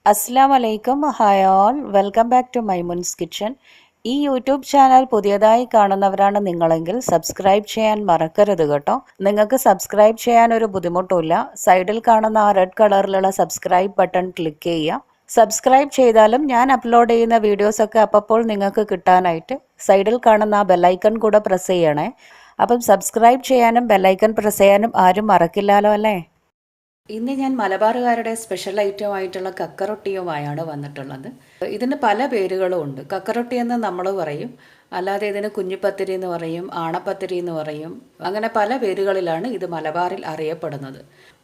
അസ്സലാമു അലൈക്കും. Hi all, welcome back to Maimun's kitchen. ഈ യൂട്യൂബ് ചാനൽ പുതിയതായി കാണുന്നവരാണ് നിങ്ങളെങ്കിൽ സബ്സ്ക്രൈബ് ചെയ്യാൻ മറക്കരുത് കേട്ടോ. നിങ്ങൾക്ക് സബ്സ്ക്രൈബ് ചെയ്യാൻ ഒരു ബുദ്ധിമുട്ടുമില്ല. സൈഡിൽ കാണുന്ന ആ റെഡ് കളറിലുള്ള സബ്സ്ക്രൈബ് ബട്ടൺ ക്ലിക്ക് ചെയ്യുക. സബ്സ്ക്രൈബ് ചെയ്താലും ഞാൻ അപ്ലോഡ് ചെയ്യുന്ന വീഡിയോസൊക്കെ അപ്പോൾ നിങ്ങൾക്ക് കിട്ടാനായിട്ട് സൈഡിൽ കാണുന്ന ആ ബെല്ലൈക്കൺ കൂടെ പ്രസ് ചെയ്യണേ. അപ്പം സബ്സ്ക്രൈബ് ചെയ്യാനും ബെല്ലൈക്കൺ പ്രസ് ചെയ്യാനും ആരും മറക്കില്ലല്ലോ അല്ലേ. ഇന്ന് ഞാൻ മലബാറുകാരുടെ സ്പെഷ്യൽ ഐറ്റമായിട്ടുള്ള കക്കറൊട്ടിയുമായാണ് വന്നിട്ടുള്ളത്. ഇതിന് പല പേരുകളും ഉണ്ട്. കക്കറൊട്ടി എന്ന് നമ്മൾ പറയും, അല്ലാതെ ഇതിന് കുഞ്ഞിപ്പത്തിരി എന്ന് പറയും, ആണപ്പത്തിരി എന്ന് പറയും. അങ്ങനെ പല പേരുകളിലാണ് ഇത് മലബാറിൽ അറിയപ്പെടുന്നത്.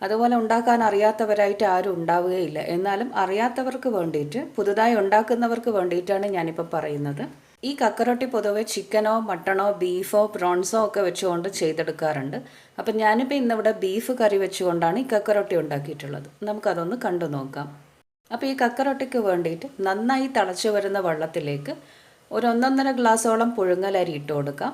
അതുപോലെ ഉണ്ടാക്കാൻ അറിയാത്തവരായിട്ട് ആരും ഉണ്ടാവുകയില്ല. എന്നാലും അറിയാത്തവർക്ക് വേണ്ടിയിട്ട്, പുതുതായി ഉണ്ടാക്കുന്നവർക്ക് വേണ്ടിയിട്ടാണ് ഞാനിപ്പോൾ പറയുന്നത്. ഈ കക്കറൊട്ടി പൊതുവെ ചിക്കനോ മട്ടണോ ബീഫോ പ്രോൺസോ ഒക്കെ വെച്ചുകൊണ്ട് ചെയ്തെടുക്കാറുണ്ട്. അപ്പം ഞാനിപ്പോൾ ഇന്നിവിടെ ബീഫ് കറി വെച്ചുകൊണ്ടാണ് ഈ കക്കറൊട്ടി ഉണ്ടാക്കിയിട്ടുള്ളത്. നമുക്കതൊന്ന് കണ്ടു നോക്കാം. അപ്പോൾ ഈ കക്കറൊട്ടിക്ക് വേണ്ടിയിട്ട് നന്നായി തിളച്ചു വരുന്ന വെള്ളത്തിലേക്ക് ഒരു 1.5 ഗ്ലാസോളം പുഴുങ്ങലരി ഇട്ട് കൊടുക്കാം.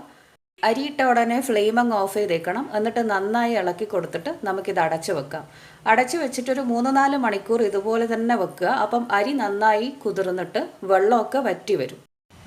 അരിയിട്ട ഉടനെ ഫ്ലെയിം അങ്ങ് ഓഫ് ചെയ്തേക്കണം. എന്നിട്ട് നന്നായി ഇളക്കി കൊടുത്തിട്ട് നമുക്കിത് അടച്ചു വെക്കാം. അടച്ചു വെച്ചിട്ടൊരു 3-4 മണിക്കൂർ ഇതുപോലെ തന്നെ വെക്കുക. അപ്പം അരി നന്നായി കുതിർന്നിട്ട് വെള്ളമൊക്കെ വറ്റി വരും.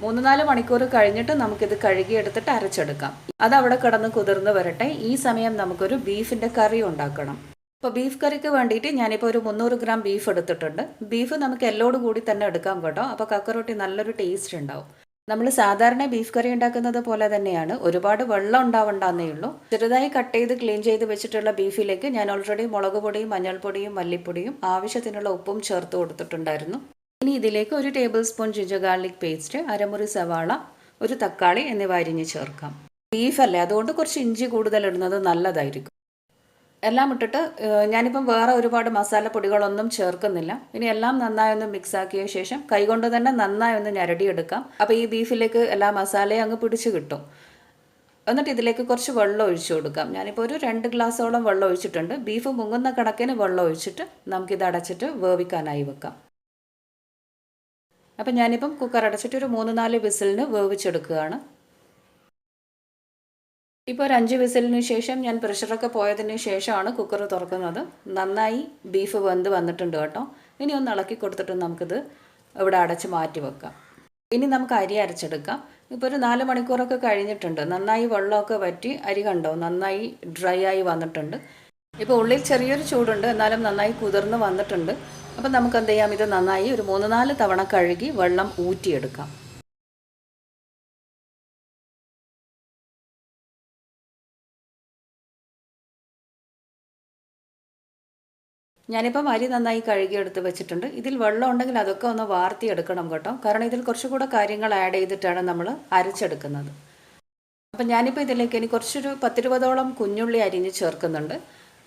3-4 മണിക്കൂർ കഴിഞ്ഞിട്ട് നമുക്കിത് കഴുകിയെടുത്തിട്ട് അരച്ചെടുക്കാം. അതവിടെ കിടന്ന് കുതിർന്ന് വരട്ടെ. ഈ സമയം നമുക്കൊരു ബീഫിൻ്റെ കറി ഉണ്ടാക്കണം. ഇപ്പോൾ ബീഫ് കറിക്ക് വേണ്ടിയിട്ട് ഞാനിപ്പോൾ ഒരു 300 ഗ്രാം ബീഫ് എടുത്തിട്ടുണ്ട്. ബീഫ് നമുക്ക് എല്ലോട് കൂടി തന്നെ എടുക്കാം കേട്ടോ. അപ്പോൾ കക്കറൊട്ടി നല്ലൊരു ടേസ്റ്റ് ഉണ്ടാവും. നമ്മൾ സാധാരണ ബീഫ് കറി ഉണ്ടാക്കുന്നത് പോലെ തന്നെയാണ്. ഒരുപാട് വെള്ളം ഉണ്ടാവണ്ടെന്നേ ഉള്ളൂ. ചെറുതായി കട്ട് ചെയ്ത് ക്ലീൻ ചെയ്ത് വെച്ചിട്ടുള്ള ബീഫിലേക്ക് ഞാൻ ഓൾറെഡി മുളക് പൊടിയും മഞ്ഞൾപ്പൊടിയും മല്ലിപ്പൊടിയും ആവശ്യത്തിനുള്ള ഉപ്പും ചേർത്ത് കൊടുത്തിട്ടുണ്ടായിരുന്നു. ഇനി ഇതിലേക്ക് 1 table spoon ginger garlic paste, അരമുറി സവാള, ഒരു തക്കാളി എന്നിവ അരിഞ്ഞ് ചേർക്കാം. ബീഫല്ലേ, അതുകൊണ്ട് കുറച്ച് ഇഞ്ചി കൂടുതൽ ഇടുന്നത് നല്ലതായിരിക്കും. എല്ലാം ഇട്ടിട്ട് ഞാനിപ്പം വേറെ ഒരുപാട് മസാലപ്പൊടികളൊന്നും ചേർക്കുന്നില്ല. ഇനി എല്ലാം നന്നായി ഒന്ന് മിക്സ് ആക്കിയ ശേഷം കൈകൊണ്ട് തന്നെ നന്നായി ഒന്ന് ഞരടിയെടുക്കാം. അപ്പോൾ ഈ ബീഫിലേക്ക് എല്ലാ മസാലയും അങ്ങ് പിടിച്ച് കിട്ടും. എന്നിട്ട് ഇതിലേക്ക് കുറച്ച് വെള്ളം ഒഴിച്ചു കൊടുക്കാം. ഞാനിപ്പോൾ ഒരു 2 ഗ്ലാസോളം വെള്ളം ഒഴിച്ചിട്ടുണ്ട്. ബീഫ് മുങ്ങുന്ന കണക്കിന് വെള്ളം ഒഴിച്ചിട്ട് നമുക്കിത് അടച്ചിട്ട് വേവിക്കാനായി വെക്കാം. അപ്പം ഞാനിപ്പം കുക്കർ അടച്ചിട്ട് ഒരു 3-4 വിസിലിന് വേവിച്ചെടുക്കുകയാണ്. ഇപ്പോൾ ഒരു 5 വിസിലിന് ശേഷം ഞാൻ പ്രഷറൊക്കെ പോയതിന് ശേഷമാണ് കുക്കർ തുറക്കുന്നത്. നന്നായി ബീഫ് വെന്ത് വന്നിട്ടുണ്ട് കേട്ടോ. ഇനി ഒന്ന് ഇളക്കി കൊടുത്തിട്ട് നമുക്കിത് ഇവിടെ അടച്ച് മാറ്റി വെക്കാം. ഇനി നമുക്ക് അരി അരച്ചെടുക്കാം. ഇപ്പോൾ ഒരു 4 മണിക്കൂറൊക്കെ കഴിഞ്ഞിട്ടുണ്ട്. നന്നായി വെള്ളമൊക്കെ വറ്റി അരി കണ്ടോ നന്നായി ഡ്രൈ ആയി വന്നിട്ടുണ്ട്. ഇപ്പോൾ ഉള്ളിൽ ചെറിയൊരു ചൂടുണ്ട്, എന്നാലും നന്നായി കുതിർന്ന് വന്നിട്ടുണ്ട്. അപ്പം നമുക്ക് എന്ത് ചെയ്യാം, ഇത് നന്നായി ഒരു 3-4 തവണ കഴുകി വെള്ളം ഊറ്റിയെടുക്കാം. ഞാനിപ്പം അരി നന്നായി കഴുകിയെടുത്ത് വെച്ചിട്ടുണ്ട്. ഇതിൽ വെള്ളം ഉണ്ടെങ്കിൽ അതൊക്കെ ഒന്ന് വാർത്തിയെടുക്കണം കേട്ടോ. കാരണം ഇതിൽ കുറച്ചുകൂടെ കാര്യങ്ങൾ ആഡ് ചെയ്തിട്ടാണ് നമ്മൾ അരച്ചെടുക്കുന്നത്. അപ്പം ഞാനിപ്പോൾ ഇതിലേക്ക് ഇനി കുറച്ചൊരു 10-20ഓളം കുഞ്ഞുള്ളി അരിഞ്ഞ് ചേർക്കുന്നുണ്ട്.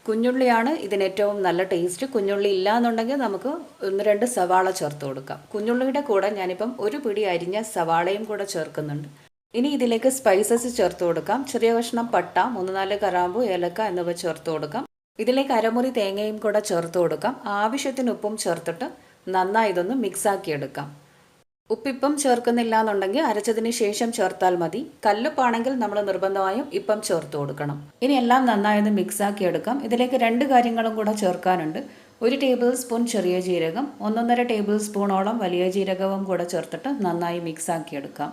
കുഞ്ഞുള്ളിയാണ് ഇതിന് ഏറ്റവും നല്ല ടേസ്റ്റ്. കുഞ്ഞുള്ളി ഇല്ല എന്നുണ്ടെങ്കിൽ നമുക്ക് 1-2 സവാള ചേർത്ത് കൊടുക്കാം. കുഞ്ഞുള്ളിയുടെ കൂടെ ഞാനിപ്പം ഒരു പിടി അരിഞ്ഞ സവാളയും കൂടെ ചേർക്കുന്നുണ്ട്. ഇനി ഇതിലേക്ക് സ്പൈസസ് ചേർത്ത് കൊടുക്കാം. ചെറിയ കഷ്ണം പട്ട, 3-4 കറാമ്പു, ഏലക്ക എന്നിവ ചേർത്ത് കൊടുക്കാം. ഇതിലേക്ക് അരമുറി തേങ്ങയും കൂടെ ചേർത്ത് കൊടുക്കാം. ആവശ്യത്തിന് ഉപ്പും ചേർത്തിട്ട് നന്നായി ഇതൊന്ന് മിക്സാക്കി എടുക്കാം. ഉപ്പിപ്പം ചേർക്കുന്നില്ല എന്നുണ്ടെങ്കിൽ അരച്ചതിന് ശേഷം ചേർത്താൽ മതി. കല്ലുപ്പാണെങ്കിൽ നമ്മൾ നിർബന്ധമായും ഇപ്പം ചേർത്ത് കൊടുക്കണം. ഇനി എല്ലാം നന്നായി ഒന്ന് മിക്സാക്കി എടുക്കാം. ഇതിലേക്ക് 2 കാര്യങ്ങളും കൂടെ ചേർക്കാനുണ്ട്. 1 ടേബിൾ സ്പൂൺ ചെറിയ ജീരകം, 1.5 ടേബിൾ സ്പൂണോളം വലിയ ജീരകവും കൂടെ ചേർത്തിട്ട് നന്നായി മിക്സാക്കി എടുക്കാം.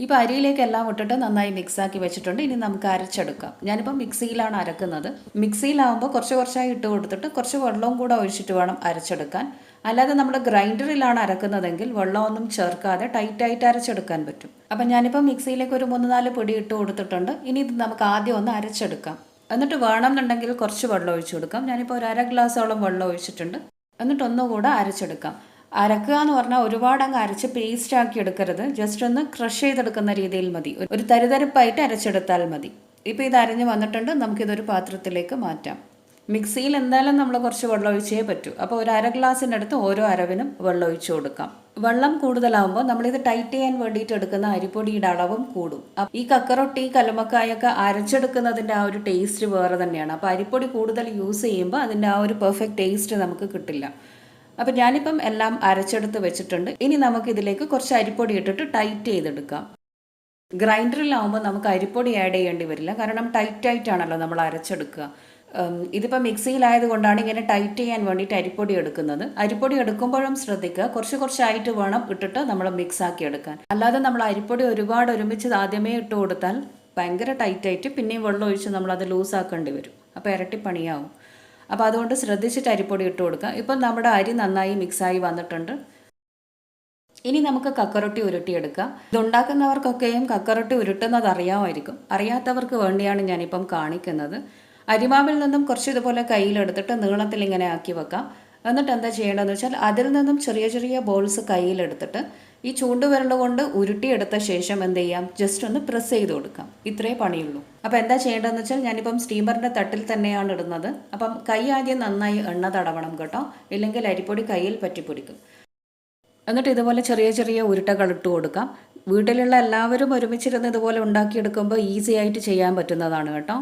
ഇപ്പോൾ അരിയിലേക്ക് എല്ലാം ഇട്ടിട്ട് നന്നായി മിക്സാക്കി വെച്ചിട്ടുണ്ട്. ഇനി നമുക്ക് അരച്ചെടുക്കാം. ഞാനിപ്പോൾ മിക്സിയിലാണ് അരക്കുന്നത്. മിക്സിയിലാവുമ്പോൾ കുറച്ചായി ഇട്ട് കൊടുത്തിട്ട് കുറച്ച് വെള്ളവും കൂടെ ഒഴിച്ചിട്ട് വേണം അരച്ചെടുക്കാൻ. അല്ലാതെ നമ്മൾ ഗ്രൈൻഡറിലാണ് അരക്കുന്നതെങ്കിൽ വെള്ളമൊന്നും ചേർക്കാതെ ടൈറ്റായിട്ട് അരച്ചെടുക്കാൻ പറ്റും. അപ്പം ഞാനിപ്പോൾ മിക്സിയിലേക്ക് ഒരു 3-4 പൊടി ഇട്ട് കൊടുത്തിട്ടുണ്ട്. ഇനി ഇത് നമുക്ക് ആദ്യം ഒന്ന് അരച്ചെടുക്കാം. എന്നിട്ട് വേണമെന്നുണ്ടെങ്കിൽ കുറച്ച് വെള്ളം ഒഴിച്ചു കൊടുക്കാം. ഞാനിപ്പോൾ ഒരു 1/2 ഗ്ലാസോളം വെള്ളം ഒഴിച്ചിട്ടുണ്ട്. എന്നിട്ട് ഒന്നുകൂടെ അരച്ചെടുക്കാം. അരക്കുക എന്ന് പറഞ്ഞാൽ ഒരുപാട് അങ്ങ് അരച്ച് പേസ്റ്റ് ആക്കി എടുക്കരുത്. ജസ്റ്റ് ഒന്ന് ക്രഷ് ചെയ്തെടുക്കുന്ന രീതിയിൽ മതി. ഒരു തരിതരിപ്പായിട്ട് അരച്ചെടുത്താൽ മതി. ഇപ്പോൾ ഇത് അരഞ്ഞ് വന്നിട്ടുണ്ട്. നമുക്കിതൊരു പാത്രത്തിലേക്ക് മാറ്റാം. മിക്സിയിൽ എന്തായാലും നമ്മൾ കുറച്ച് വെള്ളം ഒഴിച്ചേ പറ്റൂ. അപ്പോൾ ഒരു 1/2 ഗ്ലാസിൻ്റെ അടുത്ത് ഓരോ അരവിനും വെള്ളം ഒഴിച്ചു കൊടുക്കാം. വെള്ളം കൂടുതലാകുമ്പോൾ നമ്മളിത് ടൈറ്റ് ചെയ്യാൻ വേണ്ടിയിട്ട് എടുക്കുന്ന അരിപ്പൊടിയുടെ അളവും കൂടും. ഈ കക്കറൊട്ടി കല്ലുമ്മക്കായൊക്കെ അരച്ചെടുക്കുന്നതിൻ്റെ ആ ഒരു ടേസ്റ്റ് വേറെ തന്നെയാണ്. അപ്പോൾ അരിപ്പൊടി കൂടുതൽ യൂസ് ചെയ്യുമ്പോൾ അതിൻ്റെ ആ ഒരു പെർഫെക്റ്റ് ടേസ്റ്റ് നമുക്ക് കിട്ടില്ല. അപ്പോൾ ഞാനിപ്പം എല്ലാം അരച്ചെടുത്ത് വെച്ചിട്ടുണ്ട്. ഇനി നമുക്ക് ഇതിലേക്ക് കുറച്ച് അരിപ്പൊടി ഇട്ടിട്ട് ടൈറ്റ് ചെയ്തെടുക്കാം. ഗ്രൈൻഡറിലാവുമ്പോൾ നമുക്ക് അരിപ്പൊടി ആഡ് ചെയ്യേണ്ടി വരില്ല. കാരണം ടൈറ്റായിട്ടാണല്ലോ നമ്മൾ അരച്ചെടുക്കുക. ഇതിപ്പോൾ മിക്സിയിലായത് കൊണ്ടാണ് ഇങ്ങനെ ടൈറ്റ് ചെയ്യാൻ വേണ്ടിയിട്ട് അരിപ്പൊടി എടുക്കുന്നത്. അരിപ്പൊടി എടുക്കുമ്പോഴും ശ്രദ്ധിക്കുക, കുറച്ച് കുറച്ചായിട്ട് വേണം ഇട്ടിട്ട് നമ്മൾ മിക്സ് ആക്കി എടുക്കാൻ. അല്ലാതെ നമ്മൾ അരിപ്പൊടി ഒരുപാട് ഒരുമിച്ച് ആദ്യമേ ഇട്ട് കൊടുത്താൽ ഭയങ്കര ടൈറ്റായിട്ട് പിന്നെയും വെള്ളം ഒഴിച്ച് നമ്മളത് ലൂസാക്കേണ്ടി വരും. അപ്പോൾ ഇരട്ടി പണിയാവും. അപ്പോൾ അതുകൊണ്ട് ശ്രദ്ധിച്ചിട്ട് അരിപ്പൊടി ഇട്ട് കൊടുക്കുക. ഇപ്പം നമ്മുടെ അരി നന്നായി മിക്സായി വന്നിട്ടുണ്ട്. ഇനി നമുക്ക് കക്കറൊട്ടി ഉരുട്ടിയെടുക്കാം. ഇതുണ്ടാക്കുന്നവർക്കൊക്കെയും കക്കറൊട്ടി ഉരുട്ടുന്നത് അറിയാമായിരിക്കും. അറിയാത്തവർക്ക് വേണ്ടിയാണ് ഞാനിപ്പം കാണിക്കുന്നത്. അരിമാവിൽ നിന്നും കുറച്ച് ഇതുപോലെ കയ്യിലെടുത്തിട്ട് നീളത്തിൽ ഇങ്ങനെ ആക്കി വെക്കാം. എന്നിട്ട് എന്താ ചെയ്യേണ്ടതെന്ന് വെച്ചാൽ അതിൽ നിന്നും ചെറിയ ചെറിയ ബോൾസ് കയ്യിലെടുത്തിട്ട് ഈ ചൂണ്ടുവിരൽ കൊണ്ട് ഉരുട്ടിയെടുത്ത ശേഷം എന്ത് ചെയ്യാം, ജസ്റ്റ് ഒന്ന് പ്രസ് ചെയ്ത് കൊടുക്കാം. ഇത്രേ പണിയുള്ളൂ. അപ്പോൾ എന്താ ചെയ്യേണ്ടതെന്ന് വെച്ചാൽ ഞാനിപ്പം സ്റ്റീമറിൻ്റെ തട്ടിൽ തന്നെയാണ് ഇടുന്നത്. അപ്പം കൈ ആദ്യം നന്നായി എണ്ണ തടവണം കേട്ടോ, ഇല്ലെങ്കിൽ അരിപ്പൊടി കയ്യിൽ പറ്റിപ്പിടിക്കും. എന്നിട്ട് ഇതുപോലെ ചെറിയ ചെറിയ ഉരുട്ടകൾ ഇട്ട് കൊടുക്കാം. വീട്ടിലുള്ള എല്ലാവരും ഒരുമിച്ചിരുന്ന് ഇതുപോലെ ഉണ്ടാക്കിയെടുക്കുമ്പോൾ ഈസി ആയിട്ട് ചെയ്യാൻ പറ്റുന്നതാണ് കേട്ടോ.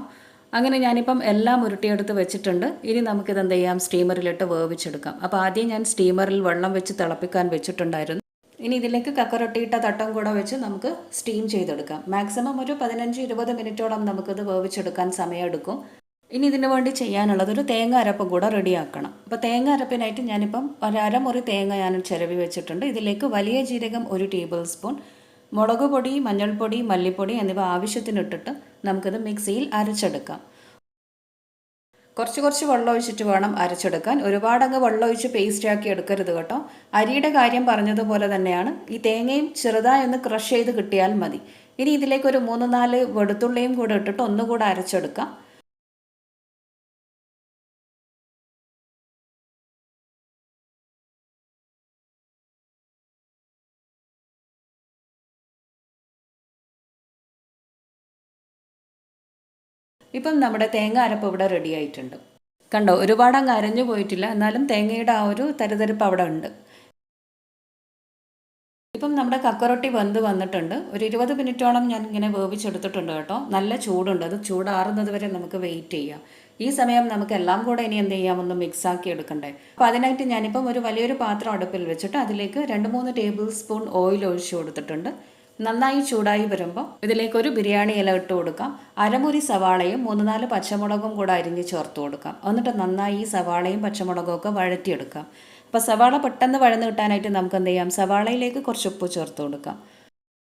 അങ്ങനെ ഞാനിപ്പം എല്ലാം ഉരുട്ടിയെടുത്ത് വെച്ചിട്ടുണ്ട്. ഇനി നമുക്കിത് എന്ത് ചെയ്യാം, സ്റ്റീമറിലിട്ട് വേവിച്ചെടുക്കാം. അപ്പോൾ ആദ്യം ഞാൻ സ്റ്റീമറിൽ വെള്ളം വെച്ച് തിളപ്പിക്കാൻ വെച്ചിട്ടുണ്ടായിരുന്നു. ഇനി ഇതിലേക്ക് കക്കറൊട്ടിയിട്ട തട്ടം കൂടെ വെച്ച് നമുക്ക് സ്റ്റീം ചെയ്തെടുക്കാം. മാക്സിമം ഒരു 15-20 മിനിറ്റോളം നമുക്കിത് വേവിച്ചെടുക്കാൻ സമയമെടുക്കും. ഇനി ഇതിനു വേണ്ടി ചെയ്യാനുള്ളത് ഒരു തേങ്ങ അരപ്പും കൂടെ റെഡിയാക്കണം. അപ്പോൾ തേങ്ങ അരപ്പിനായിട്ട് ഞാനിപ്പം ഒരു അരമുറി തേങ്ങ ഞാൻ ചിരവി വെച്ചിട്ടുണ്ട്. ഇതിലേക്ക് വലിയ ജീരകം 1 ടേബിൾ സ്പൂൺ, മുളക് പൊടി, മഞ്ഞൾപ്പൊടി, മല്ലിപ്പൊടി എന്നിവ ആവശ്യത്തിനിട്ടിട്ട് നമുക്കിത് മിക്സിയിൽ അരച്ചെടുക്കാം. കുറച്ച് വെള്ളം ഒഴിച്ചിട്ട് വേണം അരച്ചെടുക്കാൻ. ഒരുപാടങ്ങ് വെള്ളം ഒഴിച്ച് പേസ്റ്റ് ആക്കി എടുക്കരുത് കേട്ടോ. അരിയുടെ കാര്യം പറഞ്ഞതുപോലെ തന്നെയാണ്. ഈ തേങ്ങയും ചെറുതായി ഒന്ന് ക്രഷ് ചെയ്ത് കിട്ടിയാൽ മതി. ഇനി ഇതിലേക്ക് ഒരു 3-4 വെളുത്തുള്ളിയും കൂടെ ഇട്ടിട്ട് ഒന്നുകൂടെ അരച്ചെടുക്കാം. ഇപ്പം നമ്മുടെ തേങ്ങ അരപ്പ് ഇവിടെ റെഡി ആയിട്ടുണ്ട്. കണ്ടോ, ഒരുപാട് അങ്ങ് അരഞ്ഞു പോയിട്ടില്ല, എന്നാലും തേങ്ങയുടെ ആ ഒരു തരിതരിപ്പ് അവിടെ ഉണ്ട്. ഇപ്പം നമ്മുടെ കക്കറൊട്ടി വെന്ത് വന്നിട്ടുണ്ട്. ഒരു 20 മിനിറ്റോളം ഞാൻ ഇങ്ങനെ വേവിച്ചെടുത്തിട്ടുണ്ട് കേട്ടോ. നല്ല ചൂടുണ്ട്, അത് ചൂടാറുന്നത് വരെ നമുക്ക് വെയിറ്റ് ചെയ്യാം. ഈ സമയം നമുക്ക് എല്ലാം കൂടെ ഇനി എന്ത് ചെയ്യാം, ഒന്ന് മിക്സ് ആക്കി എടുക്കണ്ടേ. അപ്പോൾ അതിനായിട്ട് ഞാനിപ്പം ഒരു വലിയൊരു പാത്രം അടുപ്പിൽ വെച്ചിട്ട് അതിലേക്ക് 2-3 ടേബിൾ സ്പൂൺ ഓയിൽ ഒഴിച്ചു കൊടുത്തിട്ടുണ്ട്. നന്നായി ചൂടായി വരുമ്പോൾ ഇതിലേക്ക് ഒരു ബിരിയാണി ഇല ഇട്ട് കൊടുക്കാം. അരമുറി സവാളയും 3-4 പച്ചമുളകും കൂടെ അരിഞ്ഞ് ചേർത്ത് കൊടുക്കാം. എന്നിട്ട് നന്നായി ഈ സവാളയും പച്ചമുളകും ഒക്കെ വഴറ്റിയെടുക്കാം. അപ്പോൾ സവാള പെട്ടെന്ന് വഴന്ന് കിട്ടാനായിട്ട് നമുക്ക് എന്ത് ചെയ്യാം, സവാളയിലേക്ക് കുറച്ച് ഉപ്പ് ചേർത്ത് കൊടുക്കാം.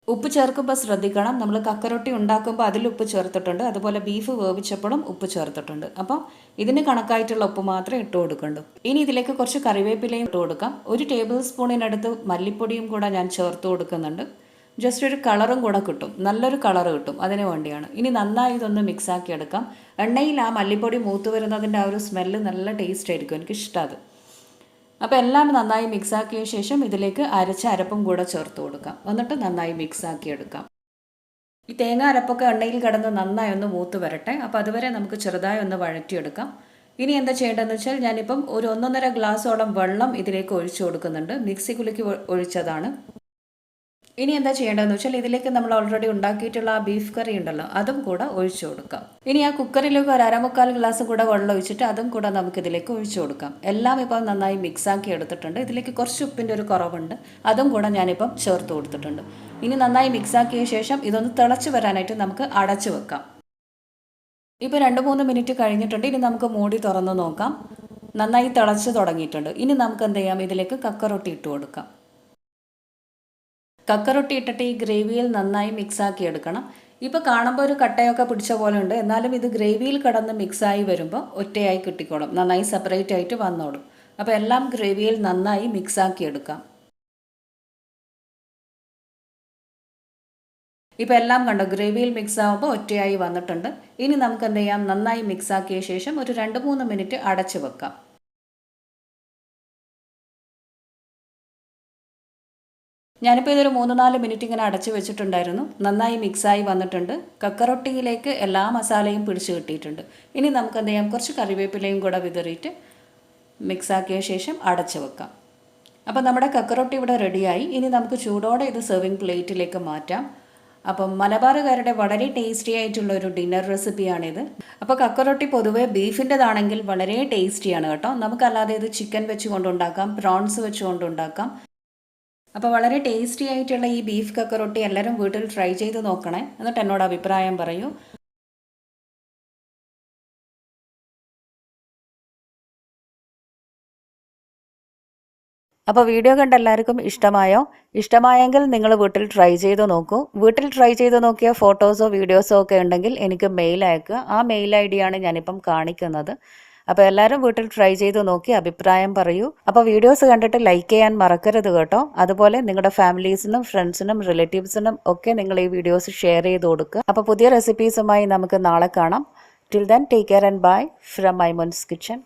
ഉപ്പ് ചേർക്കുമ്പോൾ ശ്രദ്ധിക്കണം, നമ്മൾ കക്കറൊട്ടി ഉണ്ടാക്കുമ്പോൾ അതിൽ ഉപ്പ് ചേർത്തിട്ടുണ്ട്, അതുപോലെ ബീഫ് വേവിച്ചപ്പോഴും ഉപ്പ് ചേർത്തിട്ടുണ്ട്. അപ്പോൾ ഇതിന് കണക്കായിട്ടുള്ള ഉപ്പ് മാത്രമേ ഇട്ട് കൊടുക്കണ്ടൂ. ഇനി ഇതിലേക്ക് കുറച്ച് കറിവേപ്പിലയും ഇട്ട് കൊടുക്കാം. 1 ടേബിൾ സ്പൂണിനടുത്ത് മല്ലിപ്പൊടിയും കൂടെ ഞാൻ ചേർത്ത് കൊടുക്കുന്നുണ്ട്. ജസ്റ്റ് ഒരു കളറും കൂടെ കിട്ടും, നല്ലൊരു കളർ കിട്ടും, അതിന് വേണ്ടിയാണ്. ഇനി നന്നായി ഇതൊന്ന് മിക്സാക്കി എടുക്കാം. എണ്ണയിൽ ആ മല്ലിപ്പൊടി മൂത്ത് വരുന്നതിൻ്റെ ആ ഒരു സ്മെല്ല് നല്ല ടേസ്റ്റ് ആയിരിക്കും, എനിക്കിഷ്ടം അത്. അപ്പോൾ എല്ലാം നന്നായി മിക്സാക്കിയ ശേഷം ഇതിലേക്ക് അരച്ച അരപ്പും കൂടെ ചേർത്ത് കൊടുക്കാം. എന്നിട്ട് നന്നായി മിക്സാക്കി എടുക്കാം. ഈ തേങ്ങ അരപ്പൊക്കെ എണ്ണയിൽ കിടന്ന് നന്നായി ഒന്ന് മൂത്ത് വരട്ടെ. അപ്പോൾ അതുവരെ നമുക്ക് ചെറുതായി ഒന്ന് വഴറ്റിയെടുക്കാം. ഇനി എന്താ ചെയ്യേണ്ടതെന്ന് വെച്ചാൽ ഞാനിപ്പം ഒരു 1.5 ഗ്ലാസോളം വെള്ളം ഇതിലേക്ക് ഒഴിച്ചു കൊടുക്കുന്നുണ്ട്. മിക്സി കുലുക്കി ഒഴിച്ചതാണ്. ഇനി എന്താ ചെയ്യേണ്ടതെന്ന് വെച്ചാൽ ഇതിലേക്ക് നമ്മൾ ഓൾറെഡി ഉണ്ടാക്കിയിട്ടുള്ള ആ ബീഫ് കറി ഉണ്ടല്ലോ, അതും കൂടെ ഒഴിച്ചു കൊടുക്കാം. ഇനി ആ കുക്കറിലേക്ക് ഒരു 1/4 ഗ്ലാസ് കൂടെ വെള്ളം ഒഴിച്ചിട്ട് അതും കൂടെ നമുക്കിതിലേക്ക് ഒഴിച്ചു കൊടുക്കാം. എല്ലാം ഇപ്പം നന്നായി മിക്സാക്കി എടുത്തിട്ടുണ്ട്. ഇതിലേക്ക് കുറച്ച് ഉപ്പിൻ്റെ ഒരു കുറവുണ്ട്, അതും കൂടെ ഞാനിപ്പം ചേർത്ത് കൊടുത്തിട്ടുണ്ട്. ഇനി നന്നായി മിക്സാക്കിയ ശേഷം ഇതൊന്ന് തിളച്ച് വരാനായിട്ട് നമുക്ക് അടച്ചു വെക്കാം. ഇപ്പോൾ 2-3 മിനിറ്റ് കഴിഞ്ഞിട്ടുണ്ട്. ഇനി നമുക്ക് മൂടി തുറന്ന് നോക്കാം. നന്നായി തിളച്ച് തുടങ്ങിയിട്ടുണ്ട്. ഇനി നമുക്ക് എന്ത് ചെയ്യാം, ഇതിലേക്ക് കക്കറൊട്ടി ഇട്ട് കൊടുക്കാം. കക്കറൊട്ടി ഇട്ടിട്ട് ഈ ഗ്രേവിയിൽ നന്നായി മിക്സാക്കി എടുക്കണം. ഇപ്പോൾ കാണുമ്പോൾ ഒരു കട്ടയൊക്കെ പിടിച്ച പോലെ ഉണ്ട്, എന്നാലും ഇത് ഗ്രേവിയിൽ കിടന്ന് മിക്സായി വരുമ്പോൾ ഒറ്റയായി കിട്ടിക്കോളും, നന്നായി സെപ്പറേറ്റ് ആയിട്ട് വന്നോളും. അപ്പോൾ എല്ലാം ഗ്രേവിയിൽ നന്നായി മിക്സാക്കി എടുക്കാം. ഇപ്പോൾ എല്ലാം കണ്ടോ, ഗ്രേവിയിൽ മിക്സ് ആകുമ്പോൾ ഒറ്റയായി വന്നിട്ടുണ്ട്. ഇനി നമുക്ക് എന്ത് ചെയ്യാം, നന്നായി മിക്സാക്കിയ ശേഷം ഒരു 2-3 മിനിറ്റ് അടച്ചു വെക്കാം. ഞാനിപ്പോൾ ഇതൊരു 3-4 മിനിറ്റ് ഇങ്ങനെ അടച്ചു വെച്ചിട്ടുണ്ടായിരുന്നു. നന്നായി മിക്സായി വന്നിട്ടുണ്ട്. കക്കറൊട്ടിയിലേക്ക് എല്ലാ മസാലയും പിടിച്ചു കിട്ടിയിട്ടുണ്ട്. ഇനി നമുക്ക് എന്ത് ചെയ്യാം, കുറച്ച് കറിവേപ്പിലയും കൂടെ വിതറിയിട്ട് മിക്സാക്കിയ ശേഷം അടച്ചു വെക്കാം. അപ്പോൾ നമ്മുടെ കക്കറൊട്ടി ഇവിടെ റെഡിയായി. ഇനി നമുക്ക് ചൂടോടെ ഇത് സെർവിങ് പ്ലേറ്റിലേക്ക് മാറ്റാം. അപ്പം മലബാറുകാരുടെ വളരെ ടേസ്റ്റി ആയിട്ടുള്ള ഒരു ഡിന്നർ റെസിപ്പിയാണിത്. അപ്പോൾ കക്കറൊട്ടി പൊതുവേ ബീഫിൻ്റെതാണെങ്കിൽ വളരെ ടേസ്റ്റിയാണ് കേട്ടോ. നമുക്കല്ലാതെ ഇത് ചിക്കൻ വെച്ച് കൊണ്ടുണ്ടാക്കാം, പ്രോൺസ് വെച്ച് കൊണ്ടുണ്ടാക്കാം. അപ്പോൾ വളരെ ടേസ്റ്റി ആയിട്ടുള്ള ഈ ബീഫ് കക്കറൊട്ടി എല്ലാവരും വീട്ടിൽ ട്രൈ ചെയ്ത് നോക്കണേ. എന്നിട്ട് എന്നോട് അഭിപ്രായം പറയൂ. അപ്പോൾ വീഡിയോ കണ്ട എല്ലാവർക്കും ഇഷ്ടമായോ? ഇഷ്ടമായെങ്കിൽ നിങ്ങൾ വീട്ടിൽ ട്രൈ ചെയ്ത് നോക്കൂ. വീട്ടിൽ ട്രൈ ചെയ്ത് നോക്കിയ ഫോട്ടോസോ വീഡിയോസോ ഒക്കെ ഉണ്ടെങ്കിൽ എനിക്ക് മെയിൽ അയക്കുക. ആ മെയിൽ ID യാണ് ഞാനിപ്പം കാണിക്കുന്നത്. അപ്പോൾ എല്ലാവരും വീട്ടിൽ ട്രൈ ചെയ്ത് നോക്കി അഭിപ്രായം പറയൂ. അപ്പോൾ വീഡിയോസ് കണ്ടിട്ട് ലൈക്ക് ചെയ്യാൻ മറക്കരുത് കേട്ടോ. അതുപോലെ നിങ്ങളുടെ ഫാമിലീസിനും ഫ്രണ്ട്സിനും റിലേറ്റീവ്സിനും ഒക്കെ നിങ്ങൾ ഈ വീഡിയോസ് ഷെയർ ചെയ്ത് കൊടുക്കുക. അപ്പോൾ പുതിയ റെസിപ്പീസുമായി നമുക്ക് നാളെ കാണാം. Till then take care and bye from മൈമോൻസ് കിച്ചൺ.